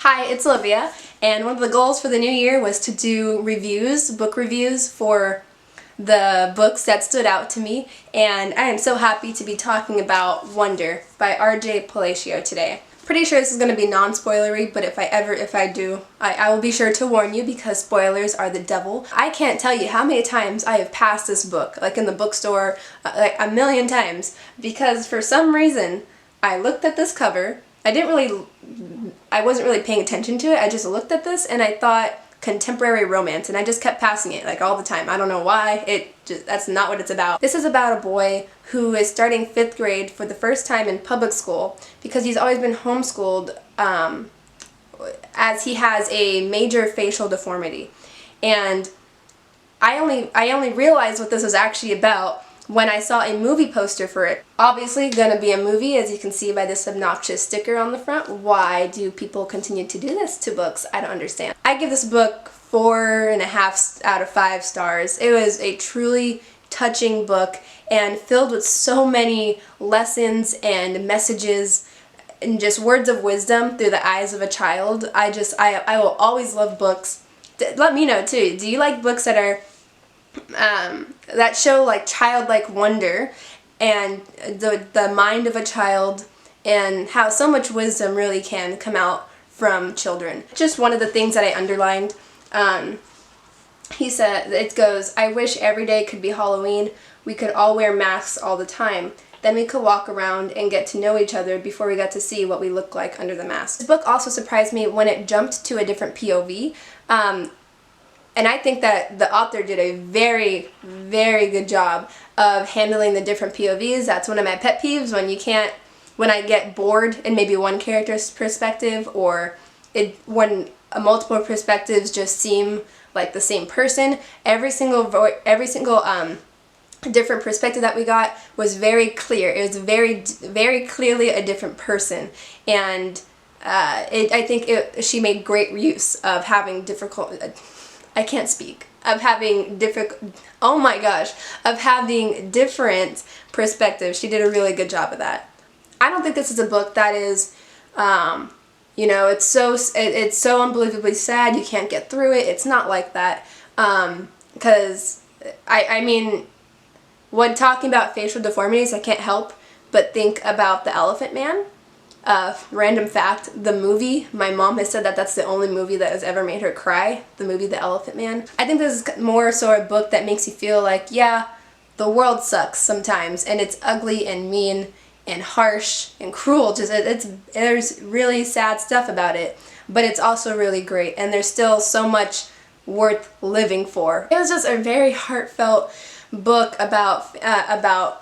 Hi, it's Olivia, and one of the goals for the new year was to do book reviews for the books that stood out to me, and I am so happy to be talking about Wonder by Palacio today. Pretty sure this is going to be non-spoilery, but if I do, I will be sure to warn you because spoilers are the devil. I can't tell you how many times I have passed this book, like in the bookstore, like a million times, because for some reason I looked at this cover. I wasn't really paying attention to it. I just looked at this and I thought contemporary romance, and I just kept passing it like all the time. I don't know why. That's not what it's about. This is about a boy who is starting 5th grade for the first time in public school because he's always been homeschooled as he has a major facial deformity. And I only realized what this was actually about when I saw a movie poster for it. Obviously gonna be a movie, as you can see by this obnoxious sticker on the front. Why do people continue to do this to books? I don't understand. I give this book 4.5 out of 5 stars. It was a truly touching book and filled with so many lessons and messages and just words of wisdom through the eyes of a child. I will always love books. Let me know too. Do you like books that are that show like childlike wonder and the mind of a child, and how so much wisdom really can come out from children? Just one of the things that I underlined, he said, it goes, "I wish every day could be Halloween. We could all wear masks all the time. Then we could walk around and get to know each other before we got to see what we look like under the mask." This book also surprised me when it jumped to a different POV. And I think that the author did a very, very good job of handling the different POVs. That's one of my pet peeves, when I get bored in maybe one character's perspective, or when multiple perspectives just seem like the same person. Every single different perspective that we got was very clear. It was very, very clearly a different person, and I think she made great use of having of having different perspectives. She did a really good job of that. I don't think this is a book that is, it's so unbelievably sad you can't get through it. It's not like that, because I mean, when talking about facial deformities, I can't help but think about The Elephant Man. Random fact, the movie, my mom has said that that's the only movie that has ever made her cry, the movie The Elephant Man. I think this is more so a book that makes you feel like, yeah, the world sucks sometimes, and it's ugly and mean and harsh and cruel. There's really sad stuff about it, but it's also really great, and there's still so much worth living for. It was just a very heartfelt book about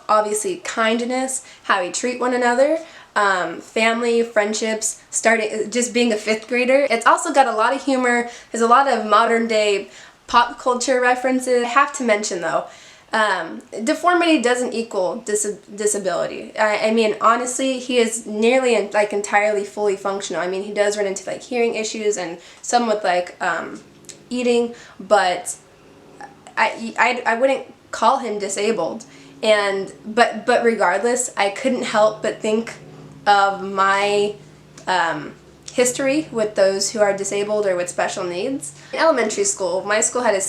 obviously kindness, how we treat one another, family, friendships, just being a 5th grader. It's also got a lot of humor. There's a lot of modern day pop culture references. I have to mention though, deformity doesn't equal disability. I mean, honestly, he is nearly entirely fully functional. I mean, he does run into like hearing issues and some with like eating, but I wouldn't call him disabled. But regardless, I couldn't help but think of my history with those who are disabled or with special needs. In elementary school, my school had I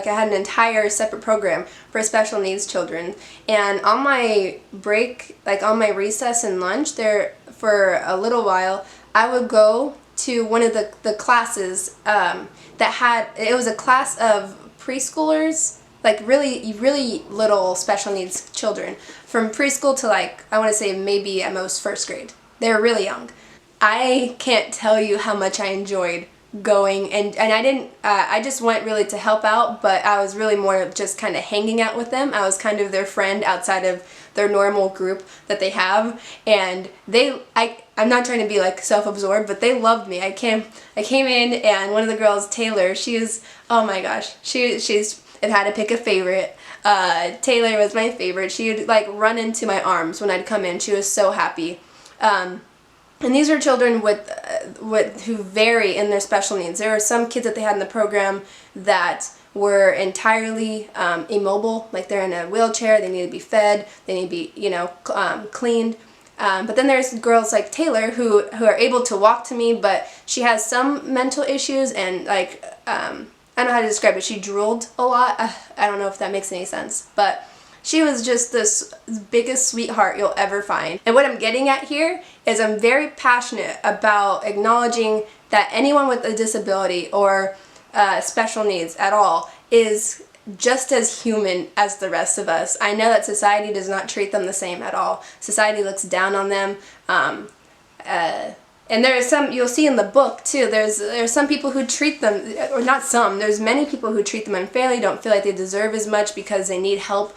had an entire separate program for special needs children, and on my break, like on my recess and lunch there, for a little while, I would go to one of the classes it was a class of preschoolers, like really, really little special needs children, from preschool to like, I want to say maybe at most 1st grade. They're really young. I can't tell you how much I enjoyed going, and I just went really to help out, but I was really more just kind of hanging out with them. I was kind of their friend outside of their normal group that they have, and I'm not trying to be like self-absorbed, but they loved me. I came in, and one of the girls, Taylor, oh my gosh, it had to pick a favorite. Taylor was my favorite. She would like run into my arms when I'd come in. She was so happy. And these are children who vary in their special needs. There are some kids that they had in the program that were entirely immobile, like they're in a wheelchair, they need to be fed, they need to be, cleaned. But then there's girls like Taylor who are able to walk to me, but she has some mental issues and like, I don't know how to describe it. She drooled a lot. I don't know if that makes any sense, but she was just this biggest sweetheart you'll ever find. And what I'm getting at here is I'm very passionate about acknowledging that anyone with a disability or special needs at all is just as human as the rest of us. I know that society does not treat them the same at all. Society looks down on them. And there are some, you'll see in the book too, there's some people who treat them, or not some, there's many people who treat them unfairly, don't feel like they deserve as much because they need help.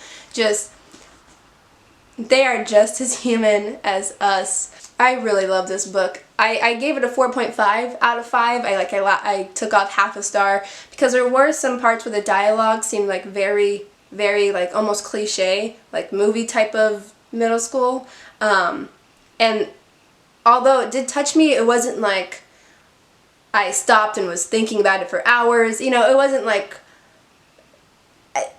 They are just as human as us. I really love this book. I gave it a 4.5 out of 5. I took off half a star because there were some parts where the dialogue seemed like very, very like almost cliche, like movie type of middle school. And although it did touch me, it wasn't like I stopped and was thinking about it for hours. You know, it wasn't like,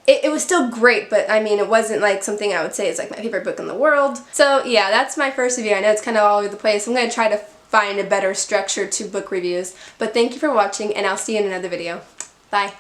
it was still great, but I mean, it wasn't like something I would say is like my favorite book in the world. So yeah, that's my first review. I know it's kind of all over the place. I'm going to try to find a better structure to book reviews. But thank you for watching, and I'll see you in another video. Bye.